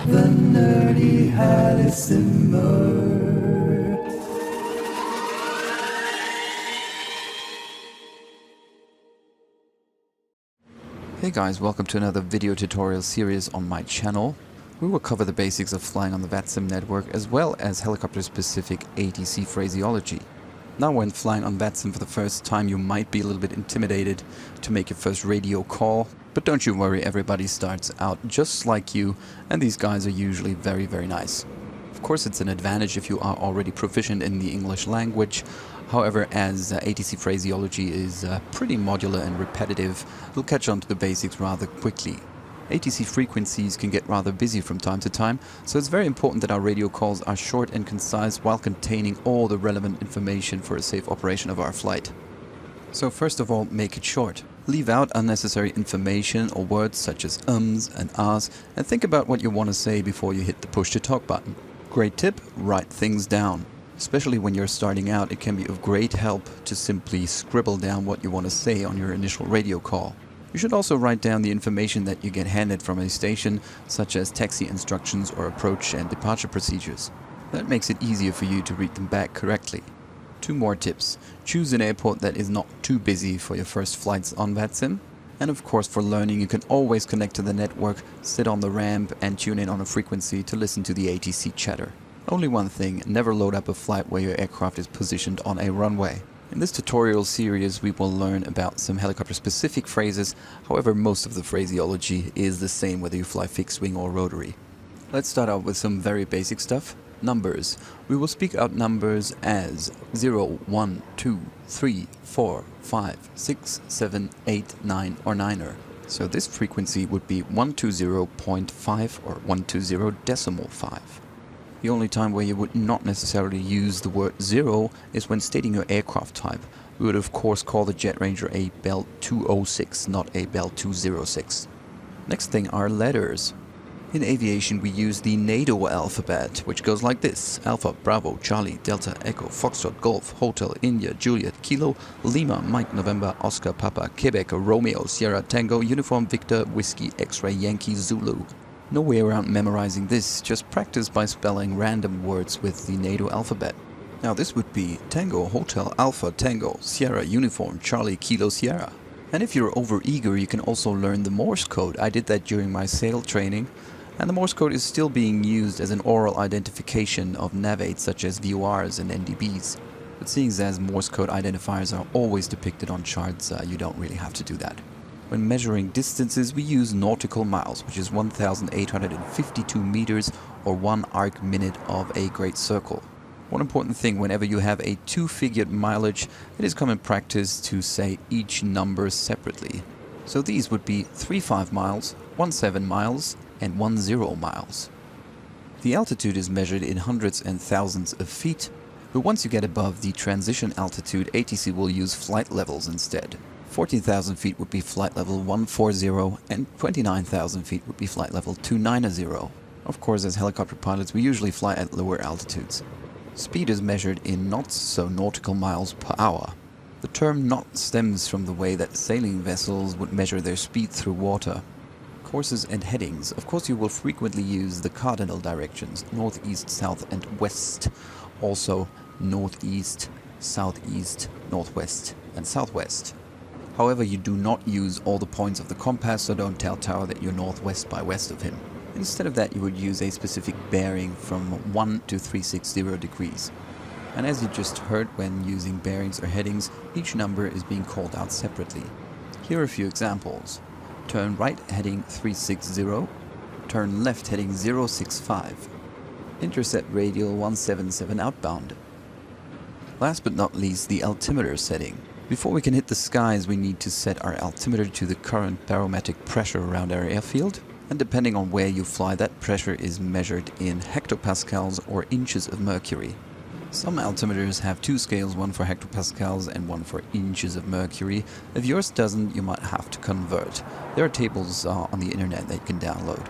The nerdy Hadisimer. Hey guys, welcome to another video tutorial series on my channel. We will cover the basics of flying on the Vatsim network as well as helicopter-specific ATC phraseology. Now when flying on Vatsim for the first time, you might be a little bit intimidated to make your first radio call, but don't you worry, everybody starts out just like you, and these guys are usually very, very nice. Of course, it's an advantage if you are already proficient in the English language. However, as ATC phraseology is pretty modular and repetitive, you'll catch on to the basics rather quickly. ATC frequencies can get rather busy from time to time, so it's very important that our radio calls are short and concise while containing all the relevant information for a safe operation of our flight. So first of all, make it short. Leave out unnecessary information or words such as ums and ahs, and think about what you want to say before you hit the push to talk button. Great tip, write things down. Especially when you're starting out, it can be of great help to simply scribble down what you want to say on your initial radio call. You should also write down the information that you get handed from a station, such as taxi instructions or approach and departure procedures. That makes it easier for you to read them back correctly. Two more tips. Choose an airport that is not too busy for your first flights on Vatsim. And of course, for learning, you can always connect to the network, sit on the ramp and tune in on a frequency to listen to the ATC chatter. Only one thing, never load up a flight where your aircraft is positioned on a runway. In this tutorial series we will learn about some helicopter-specific phrases, however most of the phraseology is the same whether you fly fixed-wing or rotary. Let's start out with some very basic stuff. Numbers. We will speak out numbers as 0, 1, 2, 3, 4, 5, 6, 7, 8, 9 or 9er. So this frequency would be 120.5 or 120.5. The only time where you would not necessarily use the word 0 is when stating your aircraft type. We would of course call the Jet Ranger a Bell 206, not a Bell 206. Next thing are letters. In aviation we use the NATO alphabet, which goes like this: Alpha, Bravo, Charlie, Delta, Echo, Foxtrot, Golf, Hotel, India, Juliet, Kilo, Lima, Mike, November, Oscar, Papa, Quebec, Romeo, Sierra, Tango, Uniform, Victor, Whiskey, X-Ray, Yankee, Zulu. No way around memorizing this, just practice by spelling random words with the NATO alphabet. Now this would be Tango, Hotel, Alpha, Tango, Sierra, Uniform, Charlie, Kilo, Sierra. And if you're over-eager, you can also learn the Morse code. I did that during my sail training, and the Morse code is still being used as an oral identification of nav aids such as VORs and NDBs. But seeing as Morse code identifiers are always depicted on charts, you don't really have to do that. When measuring distances, we use nautical miles, which is 1,852 meters or 1 arc minute of a great circle. One important thing, whenever you have a two-figured mileage, it is common practice to say each number separately. So these would be 35 miles, 17 miles, and 10 miles. The altitude is measured in hundreds and thousands of feet, but once you get above the transition altitude, ATC will use flight levels instead. 14,000 feet would be flight level 140 and 29,000 feet would be flight level 290. Of course, as helicopter pilots, we usually fly at lower altitudes. Speed is measured in knots, so nautical miles per hour. The term knot stems from the way that sailing vessels would measure their speed through water. Courses and headings. Of course, you will frequently use the cardinal directions, northeast, south and west. Also northeast, southeast, northwest and southwest. However, you do not use all the points of the compass, so don't tell Tower that you're northwest by west of him. Instead of that, you would use a specific bearing from 1 to 360 degrees. And as you just heard, when using bearings or headings, each number is being called out separately. Here are a few examples. Turn right heading 360, turn left heading 065, intercept radial 177 outbound. Last but not least, the altimeter setting. Before we can hit the skies, we need to set our altimeter to the current barometric pressure around our airfield, and depending on where you fly, that pressure is measured in hectopascals or inches of mercury. Some altimeters have two scales, one for hectopascals and one for inches of mercury. If yours doesn't, you might have to convert. There are tables on the internet that you can download.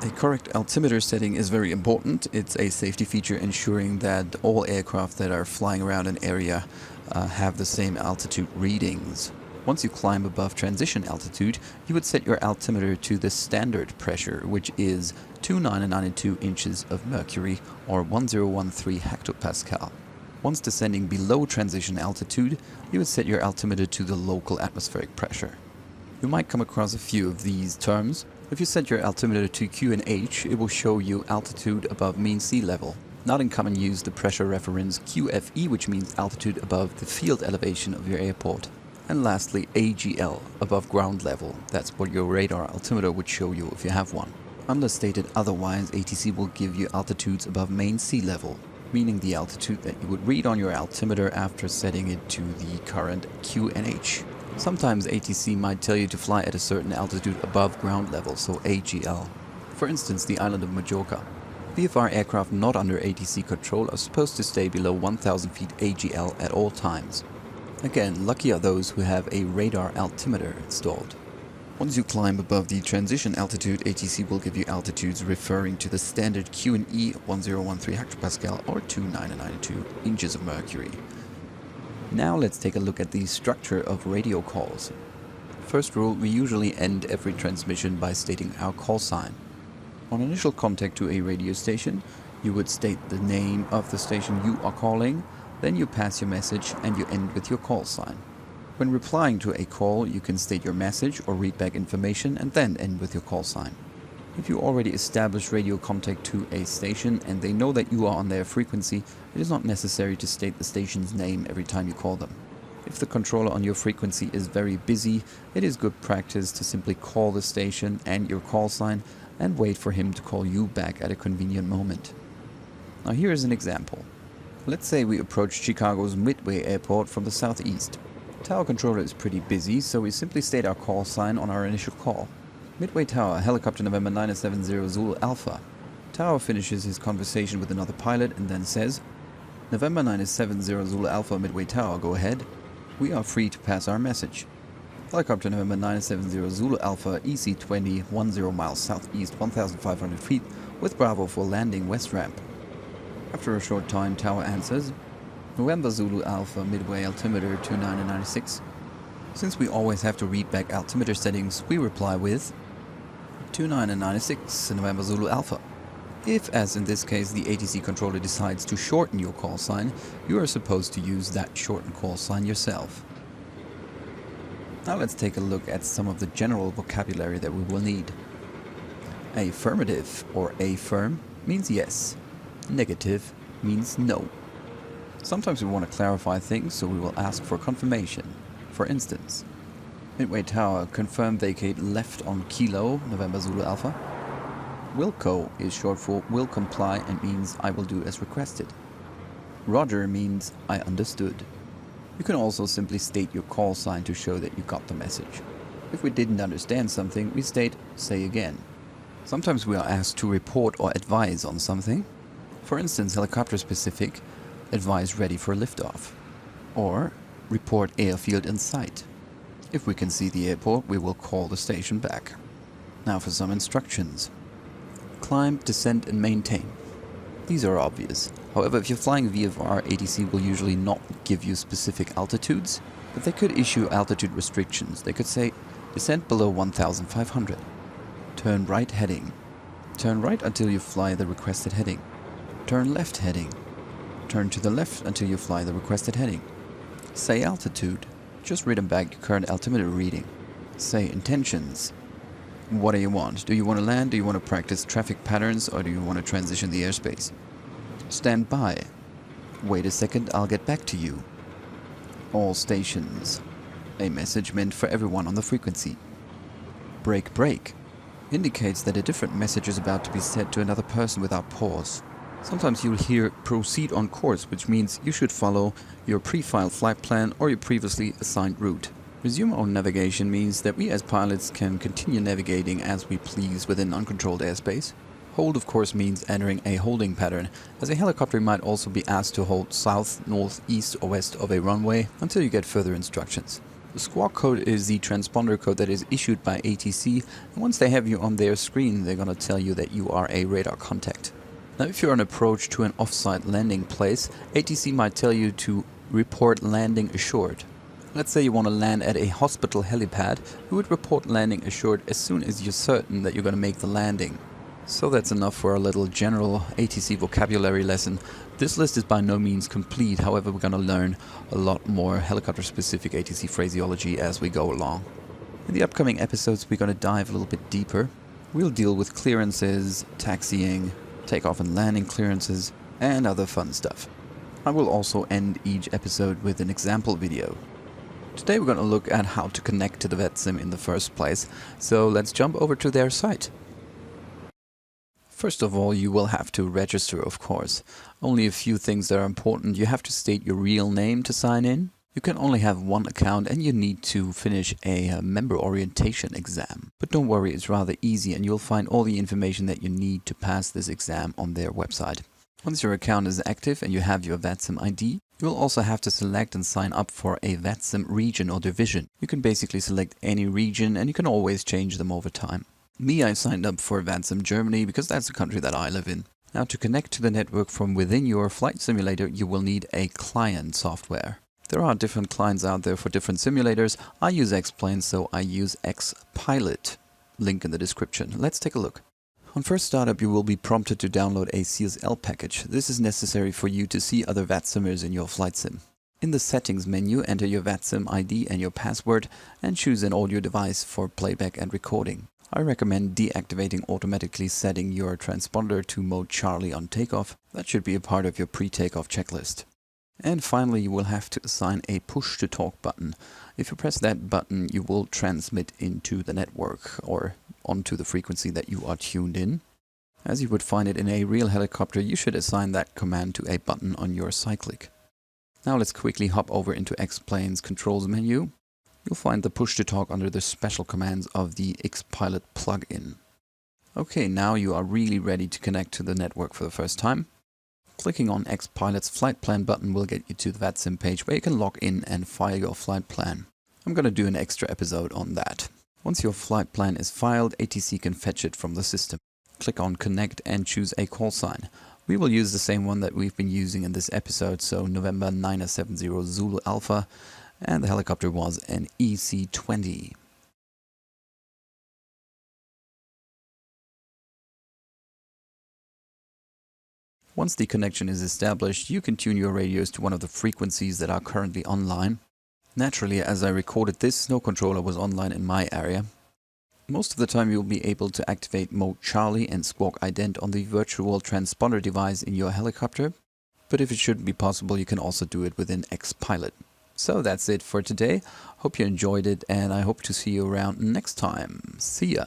A correct altimeter setting is very important. It's a safety feature ensuring that all aircraft that are flying around an area have the same altitude readings. Once you climb above transition altitude, you would set your altimeter to the standard pressure, which is 292 inches of mercury or 1013 hectopascal. Once descending below transition altitude, you would set your altimeter to the local atmospheric pressure. You might come across a few of these terms. If you set your altimeter to QNH, it will show you altitude above mean sea level. Not in common use, the pressure reference QFE, which means altitude above the field elevation of your airport. And lastly, AGL, above ground level. That's what your radar altimeter would show you if you have one. Unless stated otherwise, ATC will give you altitudes above main sea level, meaning the altitude that you would read on your altimeter after setting it to the current QNH. Sometimes ATC might tell you to fly at a certain altitude above ground level, so AGL. For instance, the island of Majorca. VFR aircraft not under ATC control are supposed to stay below 1000 feet AGL at all times. Again, lucky are those who have a radar altimeter installed. Once you climb above the transition altitude, ATC will give you altitudes referring to the standard QNE 1013 hectopascal or 292 inches of mercury. Now let's take a look at the structure of radio calls. First rule, we usually end every transmission by stating our call sign. On initial contact to a radio station, you would state the name of the station you are calling, then you pass your message and you end with your call sign. When replying to a call, you can state your message or read back information and then end with your call sign. If you already established radio contact to a station and they know that you are on their frequency, it is not necessary to state the station's name every time you call them. If the controller on your frequency is very busy, it is good practice to simply call the station and your call sign and wait for him to call you back at a convenient moment. Now here is an example. Let's say we approach Chicago's Midway Airport from the southeast. Tower controller is pretty busy, so we simply state our call sign on our initial call. Midway Tower, helicopter November 970 Zulu Alpha. Tower finishes his conversation with another pilot and then says, November 970 Zulu Alpha, Midway Tower, go ahead. We are free to pass our message. Helicopter November 970 Zulu Alpha, EC-20, 10 miles southeast, 1,500 feet, with Bravo for landing west ramp. After a short time, Tower answers, November Zulu Alpha, Midway altimeter 2996. Since we always have to read back altimeter settings, we reply with 2996 November Zulu Alpha. If, as in this case, the ATC controller decides to shorten your call sign, you are supposed to use that shortened call sign yourself. Now let's take a look at some of the general vocabulary that we will need. Affirmative or affirm means yes. Negative means no. Sometimes we want to clarify things, so we will ask for confirmation. For instance, Midway Tower, confirm vacate left on Kilo, November Zulu Alpha. Wilco is short for will comply and means I will do as requested. Roger means I understood. You can also simply state your call sign to show that you got the message. If we didn't understand something, we state say again. Sometimes we are asked to report or advise on something. For instance, helicopter specific, advise ready for liftoff. Or report airfield in sight. If we can see the airport, we will call the station back. Now for some instructions. Climb, descend and maintain. These are obvious. However, if you're flying VFR, ATC will usually not give you specific altitudes, but they could issue altitude restrictions. They could say, descend below 1,500. Turn right heading. Turn right until you fly the requested heading. Turn left heading. Turn to the left until you fly the requested heading. Say altitude. Just read them back your current altimeter reading. Say intentions. What do you want? Do you want to land? Do you want to practice traffic patterns? Or do you want to transition the airspace? Stand by. Wait a second, I'll get back to you. All stations. A message meant for everyone on the frequency. Break, break. Indicates that a different message is about to be said to another person without pause. Sometimes you'll hear proceed on course, which means you should follow your pre-filed flight plan or your previously assigned route. Resume on navigation means that we as pilots can continue navigating as we please within uncontrolled airspace. Hold, of course, means entering a holding pattern, as a helicopter might also be asked to hold south, north, east or west of a runway until you get further instructions. The squawk code is the transponder code that is issued by ATC, and once they have you on their screen, they're gonna tell you that you are a radar contact. Now, if you're on approach to an off-site landing place, ATC might tell you to report landing assured. Let's say you want to land at a hospital helipad, you would report landing assured as soon as you're certain that you're going to make the landing. So that's enough for a little general ATC vocabulary lesson. This list is by no means complete, however we're going to learn a lot more helicopter-specific ATC phraseology as we go along. In the upcoming episodes we're going to dive a little bit deeper. We'll deal with clearances, taxiing, takeoff and landing clearances, and other fun stuff. I will also end each episode with an example video. Today we're going to look at how to connect to the Vatsim in the first place, so let's jump over to their site. First of all, you will have to register, of course. Only a few things that are important. You have to state your real name to sign in. You can only have one account and you need to finish a member orientation exam. But don't worry, it's rather easy and you'll find all the information that you need to pass this exam on their website. Once your account is active and you have your Vatsim ID, you will also have to select and sign up for a Vatsim region or division. You can basically select any region and you can always change them over time. Me, I signed up for Vatsim Germany because that's the country that I live in. Now, to connect to the network from within your flight simulator, you will need a client software. There are different clients out there for different simulators. I use X-Plane, so I use X-Pilot. Link in the description. Let's take a look. On first startup, you will be prompted to download a CSL package. This is necessary for you to see other Vatsimmers in your flight sim. In the settings menu, enter your Vatsim ID and your password and choose an audio device for playback and recording. I recommend deactivating automatically setting your transponder to mode Charlie on takeoff. That should be a part of your pre-takeoff checklist. And finally, you will have to assign a push-to-talk button. If you press that button, you will transmit into the network or onto the frequency that you are tuned in. As you would find it in a real helicopter, you should assign that command to a button on your cyclic. Now let's quickly hop over into X-Plane's controls menu. You'll find the push-to-talk under the special commands of the X-Pilot plugin. Okay, now you are really ready to connect to the network for the first time. Clicking on X-Pilot's flight plan button will get you to the Vatsim page where you can log in and file your flight plan. I'm going to do an extra episode on that. Once your flight plan is filed, ATC can fetch it from the system. Click on Connect and choose a call sign. We will use the same one that we've been using in this episode, so November 970 Zulu Alpha, and the helicopter was an EC-20. Once the connection is established, you can tune your radios to one of the frequencies that are currently online. Naturally, as I recorded this, no controller was online in my area. Most of the time you'll be able to activate mode Charlie and squawk ident on the virtual transponder device in your helicopter, but if it shouldn't be possible, you can also do it within X-Pilot. So that's it for today. Hope you enjoyed it and I hope to see you around next time. See ya!